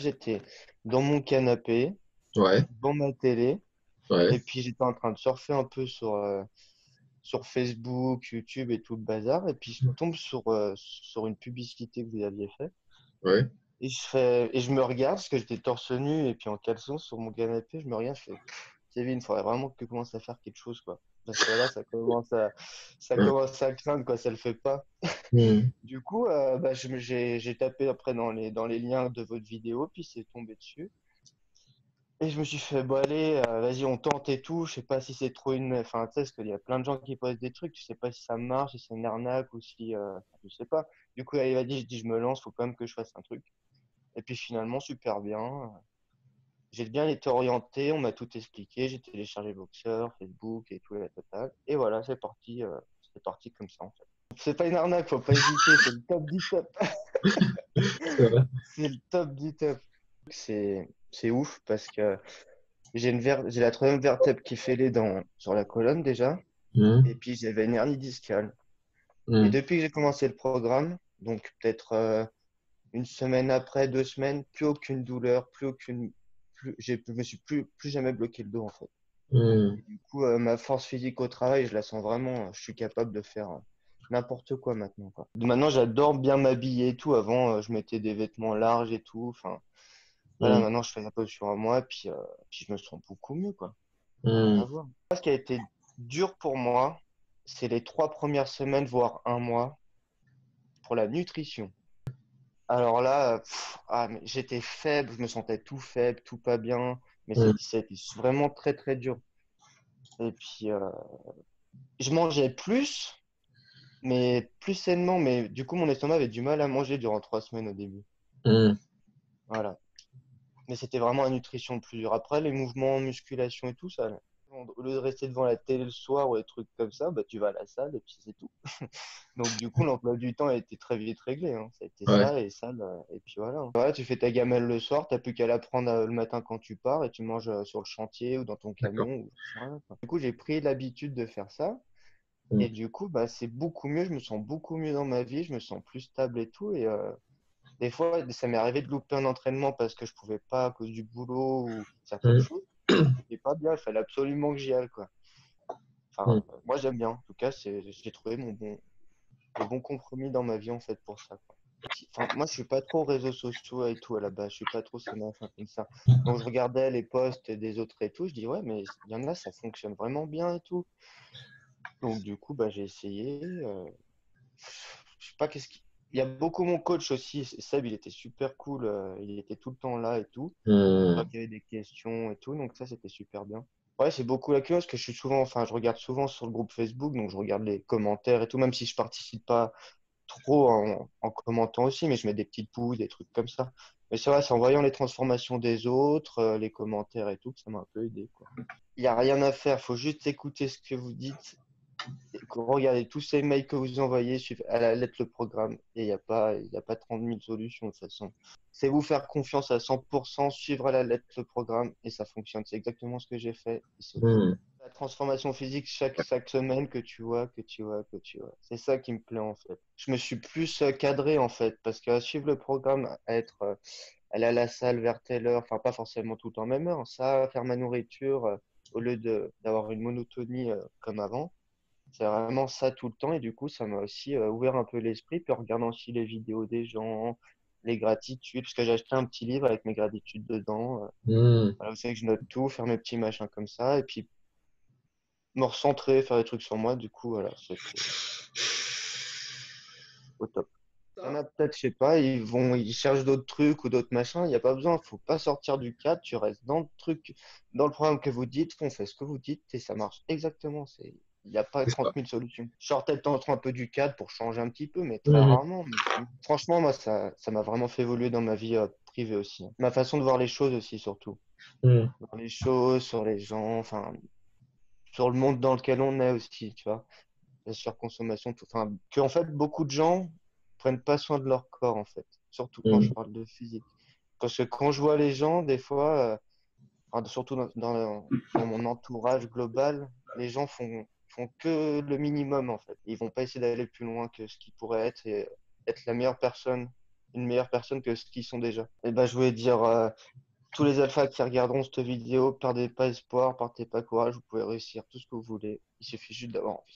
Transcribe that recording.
J'étais dans mon canapé, Ouais, devant ma télé, ouais, et puis j'étais en train de surfer un peu sur Facebook, YouTube et tout le bazar, et puis je tombe sur une publicité que vous aviez fait, ouais. et je me regarde, parce que j'étais torse nu et puis en caleçon sur mon canapé, je me regarde, je fais, Kevin, il faudrait vraiment que tu commences à faire quelque chose, quoi. Parce que là, ça Ouais. commence à craindre, quoi, ça le fait pas. Hmm. Du coup, bah, j'ai tapé après dans les liens de votre vidéo, puis c'est tombé dessus. Et je me suis fait, bon allez, vas-y, on tente et tout. Je sais pas si c'est trop une... Enfin, tu sais, parce qu'il y a plein de gens qui postent des trucs, tu sais pas si ça marche, si c'est une arnaque ou si... je sais pas. Du coup, allez, vas-y, je dis, je me lance, faut quand même que je fasse un truc. Et puis finalement, super bien. J'ai bien été orienté, on m'a tout expliqué, j'ai téléchargé Boxer, Facebook et tout, la totale. Et voilà, c'est parti comme ça, en fait. C'est pas une arnaque, faut pas hésiter, c'est le top du top. C'est vrai. C'est le top du top. C'est ouf parce que j'ai la troisième vertèbre qui est fêlée sur la colonne déjà. Et Hmm. puis j'avais une hernie discale. Et Hmm. depuis que j'ai commencé le programme, donc peut-être une semaine après, 2 semaines, plus aucune douleur, plus aucune. Je me suis plus jamais bloqué le dos en fait. Hmm. Et du coup, ma force physique au travail, je la sens vraiment. Je suis capable de faire n'importe quoi maintenant, quoi. Maintenant, j'adore bien m'habiller et tout. Avant, je mettais des vêtements larges et tout. Enfin, voilà, Hmm. maintenant, je fais attention à moi. Puis je me sens beaucoup mieux, quoi. Rien Hmm. à voir. Ce qui a été dur pour moi, c'est les 3 premières semaines, voire un mois, pour la nutrition. Alors là, mais j'étais faible, je me sentais tout faible, tout pas bien, mais Hmm. ça a été vraiment très très dur. Et puis, je mangeais plus, mais plus sainement, mais du coup, mon estomac avait du mal à manger durant 3 semaines au début. Hmm. Voilà. Mais c'était vraiment la nutrition le plus dur. Après, les mouvements, musculation et tout, ça allait. Au lieu de rester devant la télé le soir ou des trucs comme ça, bah, tu vas à la salle et puis c'est tout. Donc, du coup, l'emploi du temps a été très vite réglé, hein. Ça a été Ouais. ça et ça, et puis voilà, hein. Voilà, tu fais ta gamelle le soir, t'as plus qu'à la prendre le matin quand tu pars et tu manges sur le chantier ou dans ton D'accord. camion. Ou... Voilà, quoi. Du coup, j'ai pris l'habitude de faire ça. Hmm. Et du coup, bah, c'est beaucoup mieux. Je me sens beaucoup mieux dans ma vie. Je me sens plus stable et tout. Et des fois, ça m'est arrivé de louper un entraînement parce que je pouvais pas à cause du boulot ou certaines Hmm. choses. C'était pas bien. Il fallait absolument que j'y aille, quoi. Hmm. Enfin, moi, j'aime bien. En tout cas, j'ai trouvé le bon compromis dans ma vie, en fait, pour ça, quoi. Enfin, moi, je suis pas trop réseaux sociaux et tout à la base. Je suis pas trop ces machins comme ça. Donc, je regardais les posts des autres et tout. Je dis, ouais, mais il y en a, ça fonctionne vraiment bien et tout. Donc, du coup, bah, j'ai essayé. Je sais pas qu'est-ce qui. Il y a beaucoup mon coach aussi, Seb, il était super cool, il était tout le temps là et tout. Quand Hmm. il y avait des questions et tout, donc ça c'était super bien. Ouais, c'est beaucoup la queue parce que je suis souvent, enfin, je regarde souvent sur le groupe Facebook, donc je regarde les commentaires et tout, même si je participe pas trop en commentant aussi, mais je mets des petites pouces, des trucs comme ça. Mais c'est vrai, c'est en voyant les transformations des autres, les commentaires et tout, que ça m'a un peu aidé, quoi. Il n'y a rien à faire, faut juste écouter ce que vous dites. Regardez tous ces mails que vous envoyez, suivez à la lettre le programme. Et il y a pas 30 000 solutions de toute façon. C'est vous faire confiance à 100%, suivre à la lettre le programme et ça fonctionne. C'est exactement ce que j'ai fait et c'est top. Hmm. La transformation physique chaque semaine que tu vois, que tu vois, que tu vois. C'est ça qui me plaît en fait. Je me suis plus cadré en fait parce qu'à suivre le programme, aller à la salle vers telle heure, enfin pas forcément tout en même heure, ça, faire ma nourriture au lieu d'avoir une monotonie comme avant. C'est vraiment ça tout le temps et du coup, ça m'a aussi ouvert un peu l'esprit, puis en regardant aussi les vidéos des gens, les gratitudes, parce que j'ai acheté un petit livre avec mes gratitudes dedans. Hmm. Voilà, vous savez que je note tout, faire mes petits machins comme ça, et puis me recentrer, faire des trucs sur moi, du coup, voilà, c'était au top. Il y en a peut-être, je sais pas, ils cherchent d'autres trucs ou d'autres machins, il n'y a pas besoin, faut pas sortir du cadre, tu restes dans le truc, dans le programme que vous dites, on fait ce que vous dites et ça marche exactement. Il n'y a pas C'est ça. 30 000 solutions. Je sortais de temps en temps un peu du cadre pour changer un petit peu, mais très Hmm. rarement. Mais franchement, moi, ça m'a vraiment fait évoluer dans ma vie privée aussi, hein. Ma façon de voir les choses aussi, surtout. Hmm. Voir les choses, sur les gens, enfin, sur le monde dans lequel on est aussi, tu vois. La surconsommation, tout. Enfin, que en fait, beaucoup de gens prennent pas soin de leur corps, en fait. Surtout quand je Hmm. parle de physique. Parce que quand je vois les gens, des fois, enfin, surtout dans mon entourage global, les gens font que le minimum, en fait. Ils vont pas essayer d'aller plus loin que ce qu'ils pourraient être et être la meilleure personne une meilleure personne que ce qu'ils sont déjà. Et ben, je voulais dire, tous les alphas qui regarderont cette vidéo, perdez pas espoir, partez pas courage, vous pouvez réussir tout ce que vous voulez. Il suffit juste d'avoir envie.